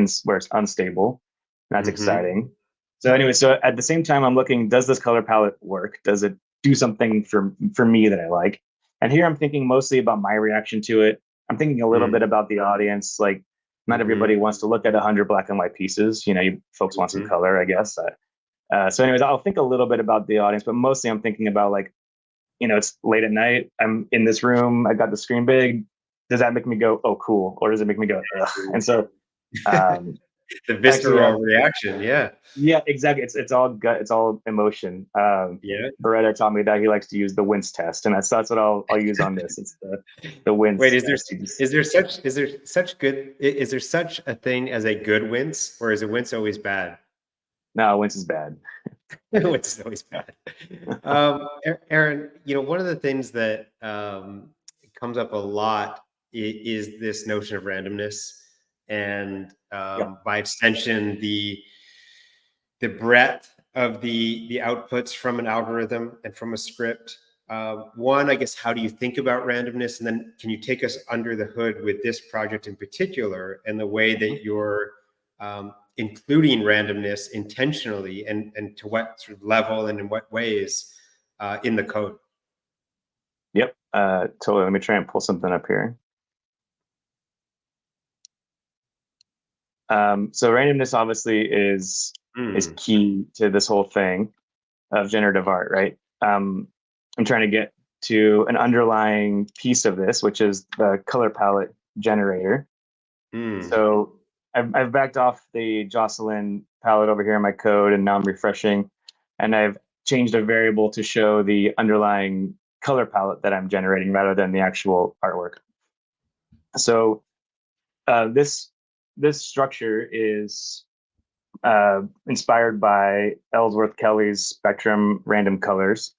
unstable. That's Mhm. exciting. So anyway, so at the same time, I'm looking, does this color palette work? Does it do something for me that I like? And here I'm thinking mostly about my reaction to it. I'm thinking a little Mm. bit about the audience. Like, not everybody Mhm. wants to look at 100 black and white pieces. You folks want some Mhm. color, I guess. So anyways, I'll think a little bit about the audience, but mostly I'm thinking about like, it's late at night. I'm in this room. I got the screen big. Does that make me go, oh, cool? Or does it make me go, ugh? And so, um, The actually, visceral reaction. Yeah. yeah, exactly. It's all gut. It's all emotion. Yeah. Beretta taught me that he likes to use the wince test, and that's what I'll use on this. It's the Wait, wince is there test. You just, is there such is there such good is there such a thing as a good wince, or is a wince always bad? no, wince is bad. Wince is always bad. Aaron, one of the things that comes up a lot is this notion of randomness, and Yeah. by extension, the breadth of the outputs from an algorithm and from a script. One, I guess, how do you think about randomness? And then can you take us under the hood with this project in particular and the way that you're including randomness intentionally and to what sort of level and in what ways in the code? Yep. Totally. Let me try and pull something up here. So randomness obviously is Mm. key to this whole thing of generative art, right? I'm trying to get to an underlying piece of this, which is the color palette generator. Mm. So I've backed off the Jocelyn palette over here in my code, and now I'm refreshing, and I've changed a variable to show the underlying color palette that I'm generating rather than the actual artwork. So this structure is inspired by Ellsworth Kelly's Spectrum Random Colors.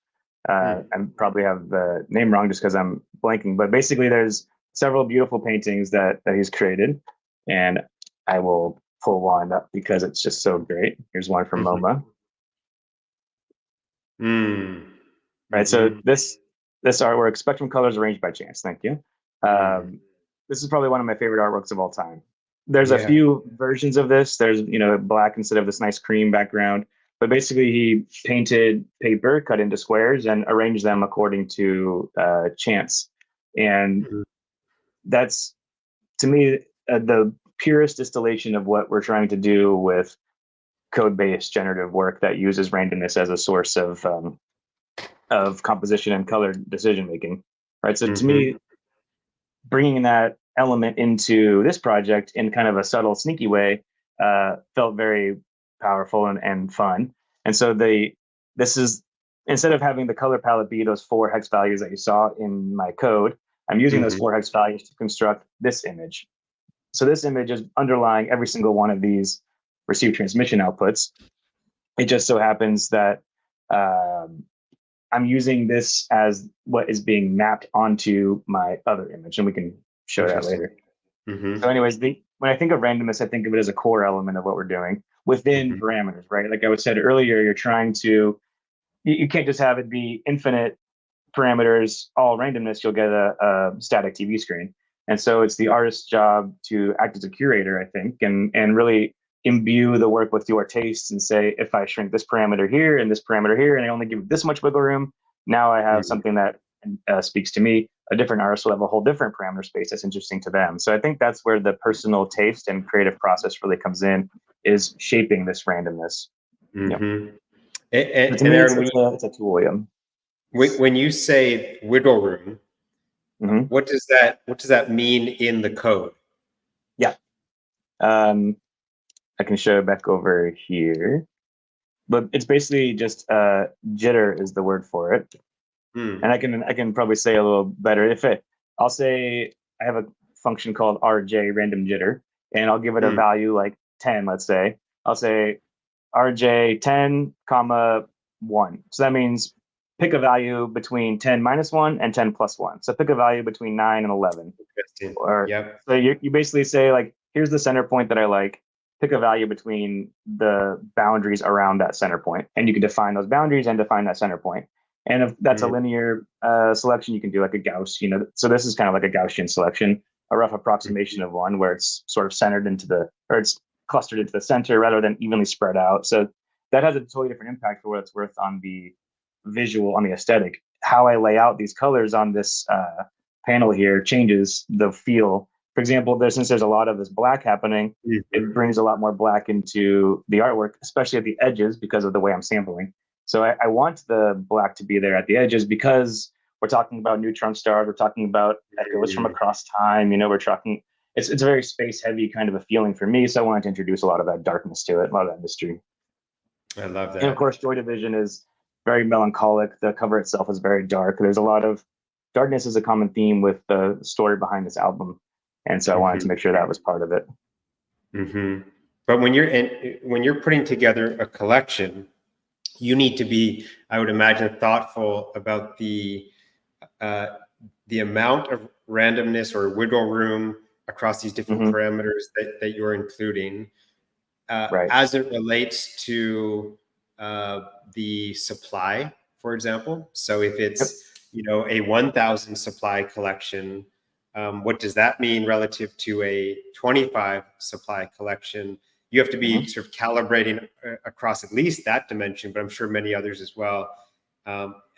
I Mm. probably have the name wrong just because I'm blanking, but basically, there's several beautiful paintings that he's created, and I will pull one up because it's just so great. Here's one from Mhm. MoMA. Mm. Right. So Mhm. this artwork, Spectrum Colors Arranged by Chance. Thank you. Mm. This is probably one of my favorite artworks of all time. There's a Yeah. few versions of this. There's black instead of this nice cream background, but basically he painted paper cut into squares and arranged them according to chance, and Mhm. that's to me the purest distillation of what we're trying to do with code-based generative work that uses randomness as a source of composition and color decision making. Right. So to Mhm. me, bringing that element into this project in kind of a subtle, sneaky way felt very powerful and fun. And so this is, instead of having the color palette be those 4 hex values that you saw in my code, I'm using those 4 hex values to construct this image. So this image is underlying every single one of these receive transmission outputs. It just so happens that I'm using this as what is being mapped onto my other image, and we can show that later. So anyways, when I think of randomness, I think of it as a core element of what we're doing within parameters, right? Like I was said earlier, you're trying to, you can't just have it be infinite parameters, all randomness, you'll get a static TV screen. And so it's the artist's job to act as a curator, I think, and really imbue the work with your tastes and say, if I shrink this parameter here and this parameter here, and I only give this much wiggle room, now I have something that speaks to me. A different artist will have a whole different parameter space that's interesting to them. So I think that's where the personal taste and creative process really comes in, is shaping this randomness. And to me, Aaron, it's a tool. Yeah. When you say wiggle room, what does that mean in the code? Yeah. I can show it back over here, but it's basically just jitter is the word for it. And I can probably say a little better. I'll say I have a function called RJ random jitter, and I'll give it a value like 10, let's say. I'll say RJ 10, comma 1. So that means pick a value between 10 minus 1 and 10 plus 1. So pick a value between 9 and 11. So you basically say, like, here's the center point that I like. Pick a value between the boundaries around that center point. And you can define those boundaries and define that center point. And if that's a linear selection, you can do like a Gauss, so this is kind of like a Gaussian selection, a rough approximation of one where it's sort of centered it's clustered into the center rather than evenly spread out. So that has a totally different impact for what it's worth on the visual, on the aesthetic. How I lay out these colors on this panel here changes the feel. For example, since there's a lot of this black happening, it brings a lot more black into the artwork, especially at the edges because of the way I'm sampling. So I want the black to be there at the edges because we're talking about neutron stars. We're talking about echoes from across time. We're talking, it's a very space heavy kind of a feeling for me. So I wanted to introduce a lot of that darkness to it, a lot of that mystery. I love that. And of course, Joy Division is very melancholic. The cover itself is very dark. There's a lot of darkness is a common theme with the story behind this album. And so I wanted to make sure that was part of it. But when you're putting together a collection, you need to be, I would imagine, thoughtful about the amount of randomness or wiggle room across these different parameters that you're including, as it relates to the supply, for example. So if it's a 1,000 supply collection, what does that mean relative to a 25 supply collection? You have to be sort of calibrating across at least that dimension, but I'm sure many others as well.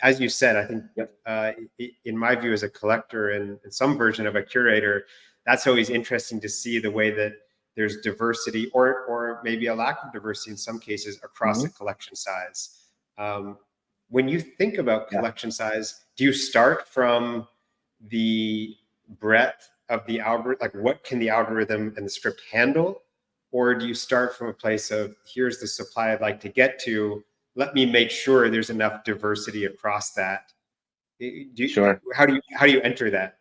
As you said, I think in my view as a collector and some version of a curator, that's always interesting to see the way that there's diversity or maybe a lack of diversity in some cases across a collection size. When you think about collection size, do you start from the breadth of the algorithm, like what can the algorithm and the script handle? Or do you start from a place of, here's the supply I'd like to get to, let me make sure there's enough diversity across that? Sure. How do you enter that?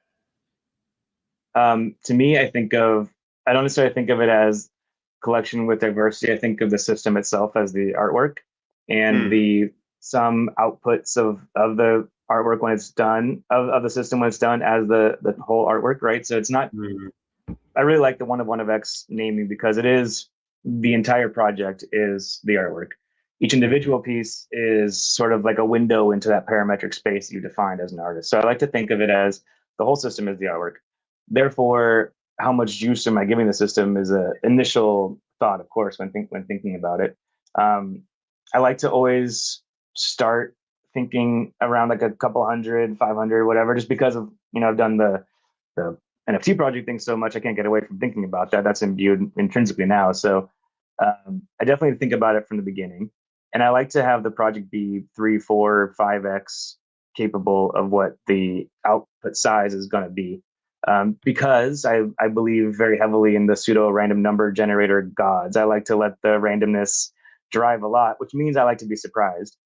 To me, I don't necessarily think of it as collection with diversity. I think of the system itself as the artwork and some outputs of the artwork when it's done, of the system when it's done as the whole artwork, right? So it's not, I really like the 1 of 1 of X naming because it is, the entire project is the artwork. Each individual piece is sort of like a window into that parametric space you defined as an artist. So I like to think of it as the whole system is the artwork. Therefore, how much juice am I giving the system is an initial thought, of course, when thinking about it. I like to always start thinking around like a couple 100, 500, whatever, just because of, I've done the NFT project thing so much, I can't get away from thinking about that. That's imbued intrinsically now. So I definitely think about it from the beginning. And I like to have the project be 3, 4, 5x capable of what the output size is going to be. because I believe very heavily in the pseudo random number generator gods. I like to let the randomness drive a lot, which means I like to be surprised.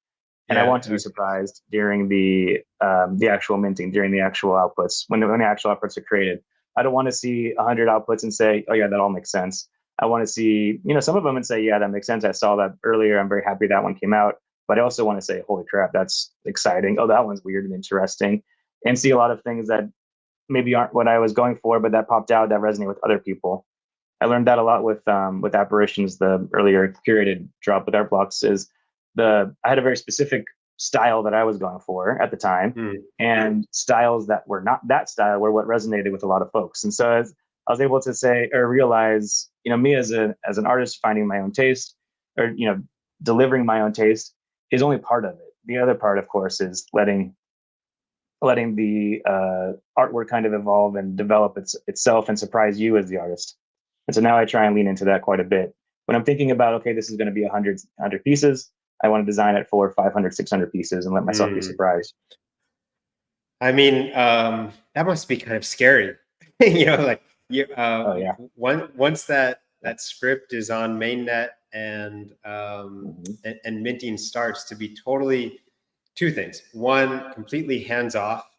And I Yeah. want to be surprised during the actual minting, during the actual outputs, when the actual outputs are created. I don't want to see 100 outputs and say, oh yeah, that all makes sense. I want to see, some of them and say, yeah, that makes sense. I saw that earlier. I'm very happy that one came out. But I also want to say, holy crap, that's exciting. Oh, that one's weird and interesting. And see a lot of things that maybe aren't what I was going for, but that popped out that resonate with other people. I learned that a lot with apparitions, the earlier curated drop with art blocks. Is I had a very specific style that I was going for at the time, and styles that were not that style were what resonated with a lot of folks. And so as I was able to say or realize, me as an artist finding my own taste, or delivering my own taste is only part of it. The other part, of course, is letting the artwork kind of evolve and develop itself and surprise you as the artist. And so now I try and lean into that quite a bit. When I'm thinking about, okay, this is going to be 100 pieces, I want to design it for 500, 600 pieces and let myself be surprised. I mean, that must be kind of scary. Like Oh, yeah. Once that script is on mainnet and minting starts, to be totally two things. One, completely hands off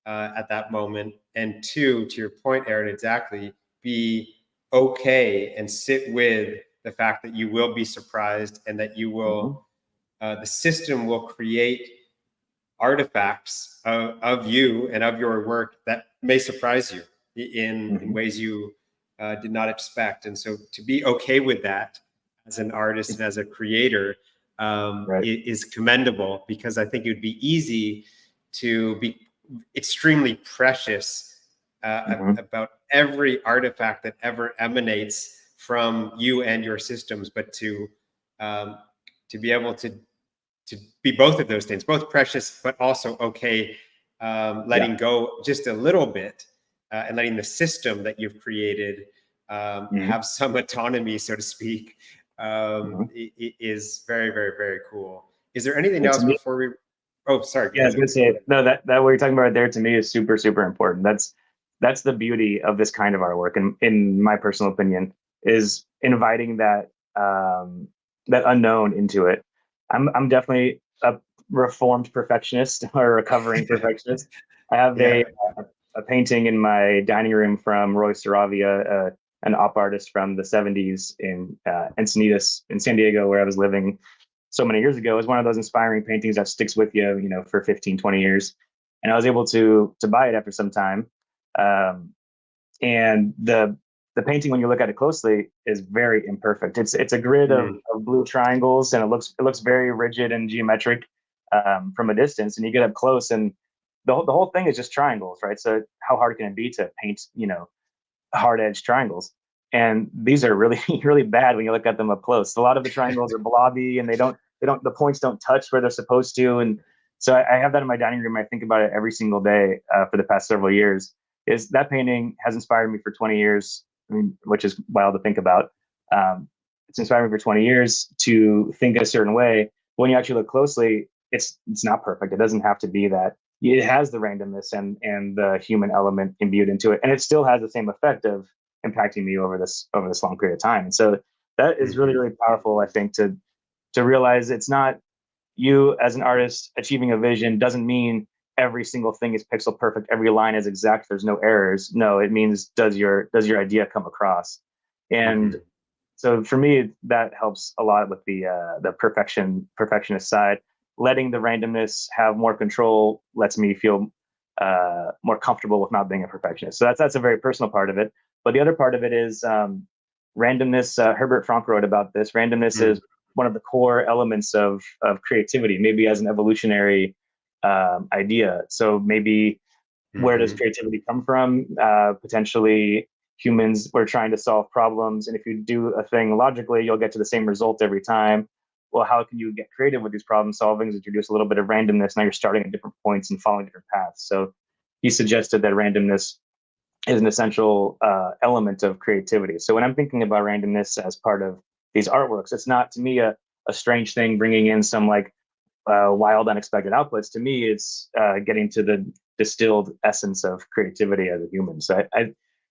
at that moment, and two, to your point, Aaron, exactly, be okay and sit with the fact that you will be surprised and that you will, the system will create artifacts of you and of your work that may surprise you in ways you did not expect. And so to be okay with that as an artist and as a creator is commendable, because I think it would be easy to be extremely precious about every artifact that ever emanates from you and your systems, but to be able to be both of those things, both precious, but also okay, letting go just a little bit and letting the system that you've created have some autonomy, so to speak, is very, very, very cool. Is there anything else before we? Oh, sorry. Yeah, I was gonna say, no, that what you're talking about there to me is super, super important. That's the beauty of this kind of artwork, and in my personal opinion, is inviting that that unknown into it. I'm definitely a reformed perfectionist or a recovering perfectionist. I have a painting in my dining room from Roy Saravia, an op artist from the 70s in Encinitas in San Diego, where I was living so many years ago. Is one of those inspiring paintings that sticks with you, for 15, 20 years. And I was able to buy it after some time. And the painting, when you look at it closely, is very imperfect. It's a grid of blue triangles, and it looks very rigid and geometric from a distance. And you get up close, and the whole thing is just triangles, right? So how hard can it be to paint, hard edge triangles? And these are really, really bad when you look at them up close. A lot of the triangles are blobby, and the points don't touch where they're supposed to. And so I have that in my dining room. I think about it every single day for the past several years. Is that painting has inspired me for 20 years, which is wild to think about. It's inspired me for 20 years to think a certain way. When you actually look closely, it's not perfect. It doesn't have to be that. It has the randomness and the human element imbued into it, and it still has the same effect of impacting me over this long period of time. And so that is really, really powerful, I think, to realize it's not you as an artist achieving a vision doesn't mean every single thing is pixel perfect, every line is exact, there's no errors. No, it means does your idea come across? And so for me, that helps a lot with the perfectionist side. Letting the randomness have more control lets me feel more comfortable with not being a perfectionist. So that's a very personal part of it. But the other part of it is randomness. Herbert Frank wrote about this. Randomness is one of the core elements of creativity, maybe as an evolutionary idea. So maybe where does creativity come from? Potentially humans were trying to solve problems. And if you do a thing logically, you'll get to the same result every time. Well, how can you get creative with these problem solvings? Introduce a little bit of randomness. Now you're starting at different points and following different paths. So he suggested that randomness is an essential element of creativity. So when I'm thinking about randomness as part of these artworks, it's not to me a strange thing bringing in some like wild, unexpected outputs. To me, it's getting to the distilled essence of creativity as a human. So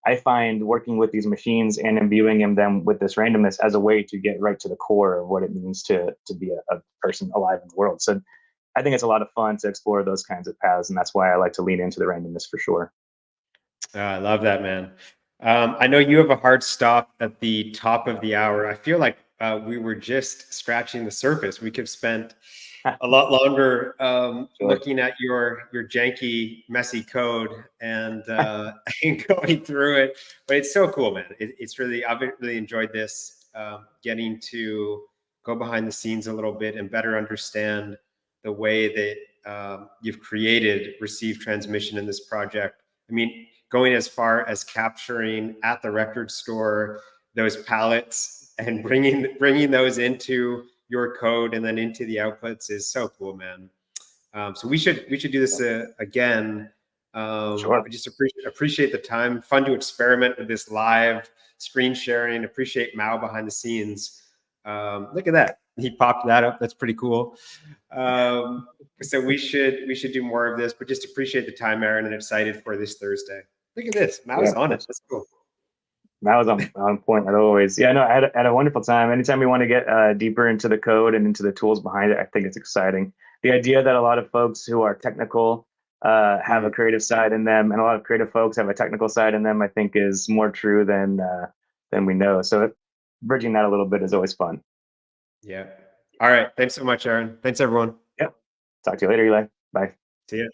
I find working with these machines and imbuing them with this randomness as a way to get right to the core of what it means to be a person alive in the world. So I think it's a lot of fun to explore those kinds of paths, and that's why I like to lean into the randomness for sure. I love that, man. I know you have a hard stop at the top of the hour. I feel like we were just scratching the surface. We could have spent a lot longer Sure. looking at your janky, messy code and and going through it. But it's so cool, man. It's really, I've really enjoyed this, getting to go behind the scenes a little bit and better understand the way that you've created receive transmission in this project. I mean, going as far as capturing at the record store those palettes and bringing those into your code and then into the outputs is so cool, man. So we should do this again. Sure. I just appreciate the time. Fun to experiment with this live screen sharing. Appreciate Mao behind the scenes. Look at that. He popped that up. That's pretty cool. So we should do more of this, but just appreciate the time, Aaron, and excited for this Thursday. Look at this. Mao's on it. That's cool. That was on point as always. Yeah, no, I had a wonderful time. Anytime we want to get deeper into the code and into the tools behind it, I think it's exciting. The idea that a lot of folks who are technical have a creative side in them, and a lot of creative folks have a technical side in them, I think is more true than we know. So bridging that a little bit is always fun. Yeah. All right. Thanks so much, Aaron. Thanks, everyone. Yep. Talk to you later, Eli. Bye. See ya.